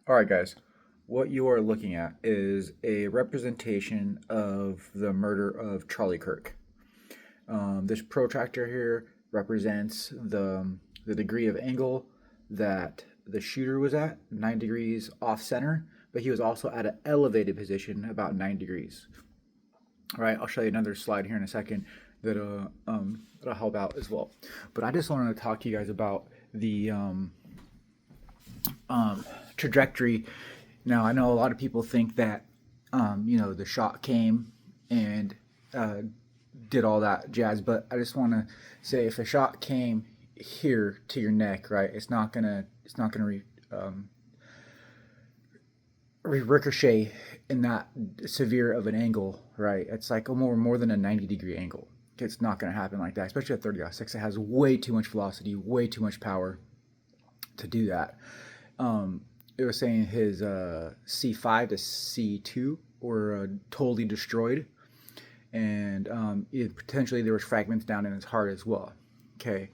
All right, guys. What you are looking at is a representation of the murder of Charlie Kirk. This protractor here represents the degree of angle that the shooter was at, 9 degrees off center, but he was also at an elevated position about 9 degrees. All right, I'll show you another slide here in a second that'll help out as well. But I just wanted to talk to you guys about the trajectory. Now, I know a lot of people think that, the shot came and did all that jazz, but I just want to say if a shot came here to your neck, right, it's not gonna ricochet in that severe of an angle, right? It's like more than a 90-degree angle. It's not gonna happen like that, especially at 30-6. It has way too much velocity, way too much power to do that. It was saying his C5 to C2 were totally destroyed, and potentially there was fragments down in his heart as well. Okay,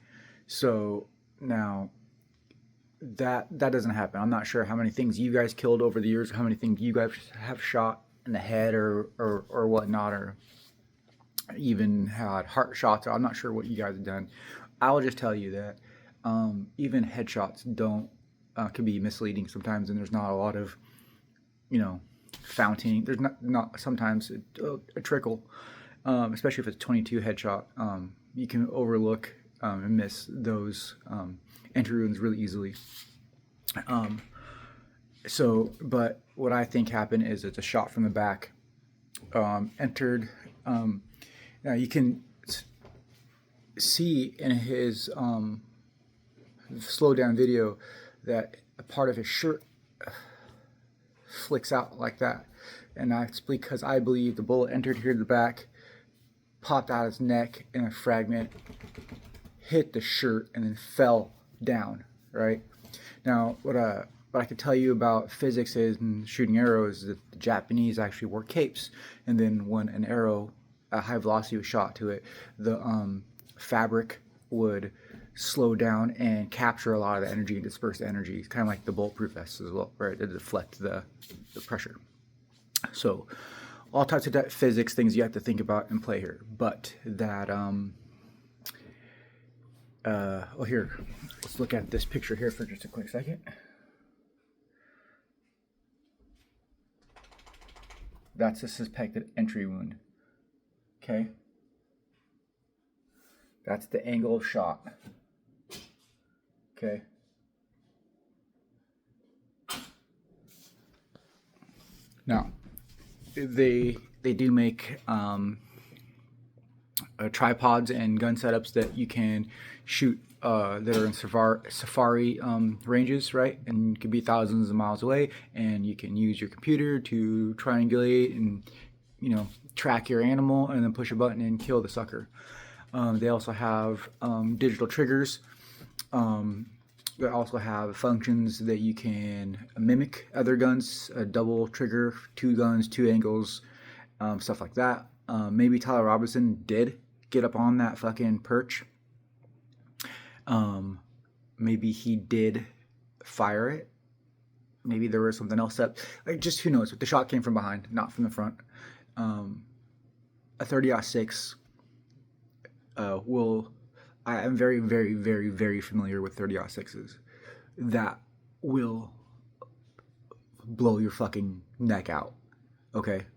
so now that doesn't happen. I'm not sure how many things you guys killed over the years, or how many things you guys have shot in the head or whatnot, or even had heart shots. I'm not sure what you guys have done. I'll just tell you that even headshots don't can be misleading sometimes, and there's not a lot of fountaining. There's not sometimes a trickle, especially if it's 22 headshot. You can overlook and miss those entry wounds really easily. But what I think happened is it's a shot from the back entered. Now you can see in his slow down video that a part of his shirt flicks out like that, and that's because I believe the bullet entered here in the back, popped out his neck, and a fragment hit the shirt and then fell down. Right now, what I could tell you about physics is in shooting arrows is that the Japanese actually wore capes, and then when an arrow at high velocity was shot to it, the fabric would slow down and capture a lot of the energy and disperse the energy, kind of like the bulletproof vests as well, right? To deflect the pressure. So all types of physics things you have to think about and play here. But that here, let's look at this picture here for just a quick second. That's a suspected entry wound. Okay. That's the angle of shot. Okay. Now, they do make tripods and gun setups that you can shoot that are in safari ranges, right? And you could be thousands of miles away, and you can use your computer to triangulate and track your animal, and then push a button and kill the sucker. They also have digital triggers. They also have functions that you can mimic other guns, a double trigger, 2 guns, 2 angles, stuff like that. Maybe Tyler Robinson did get up on that fucking perch. Maybe he did fire it. Maybe there was something else that, just who knows? But the shot came from behind, not from the front. A 30-06 I am very, very, very, very familiar with 30-06s. That will blow your fucking neck out. Okay?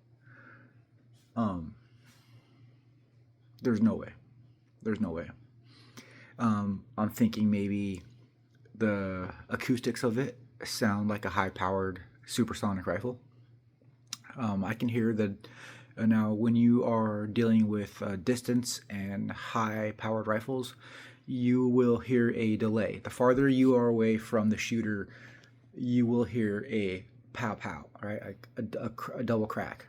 There's no way. There's no way. I'm thinking maybe the acoustics of it sound like a high-powered supersonic rifle. I can hear that. Now, when you are dealing with distance and high-powered rifles, you will hear a delay. The farther you are away from the shooter, you will hear a pow-pow, right? Like a double crack.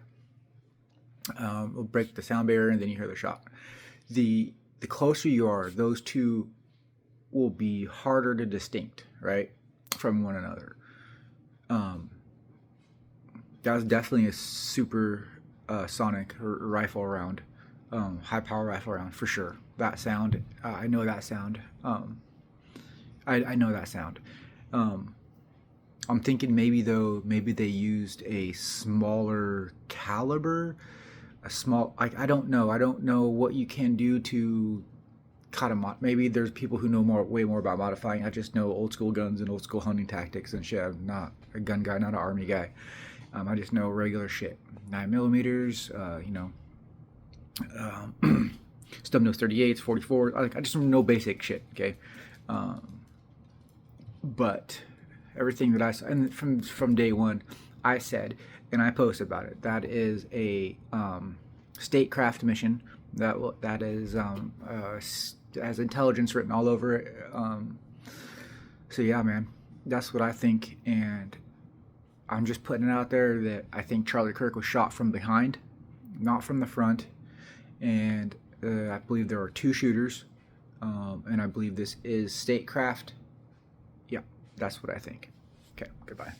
Will break the sound barrier, and then you hear the shot. The closer you are, those two will be harder to distinct, right, from one another. That was definitely a super sonic rifle round, high power rifle round for sure. That sound, I know that sound. I know that sound. I'm thinking maybe though, maybe they used a smaller caliber, a small. I don't know. I don't know what you can do to kind of maybe there's people who know way more about modifying. I just know old school guns and old school hunting tactics and shit. I'm not a gun guy, not an army guy. I just know regular shit. 9 millimeters, stub nose 38s, 44. I just know basic shit. Okay, but everything that I saw, and from day one, I said, and I posted about it. That is a statecraft mission. That is has intelligence written all over it. So yeah, man, that's what I think, and I'm just putting it out there that I think Charlie Kirk was shot from behind, not from the front, and I believe there are 2 shooters, and I believe this is statecraft. Yeah, that's what I think. Okay, goodbye.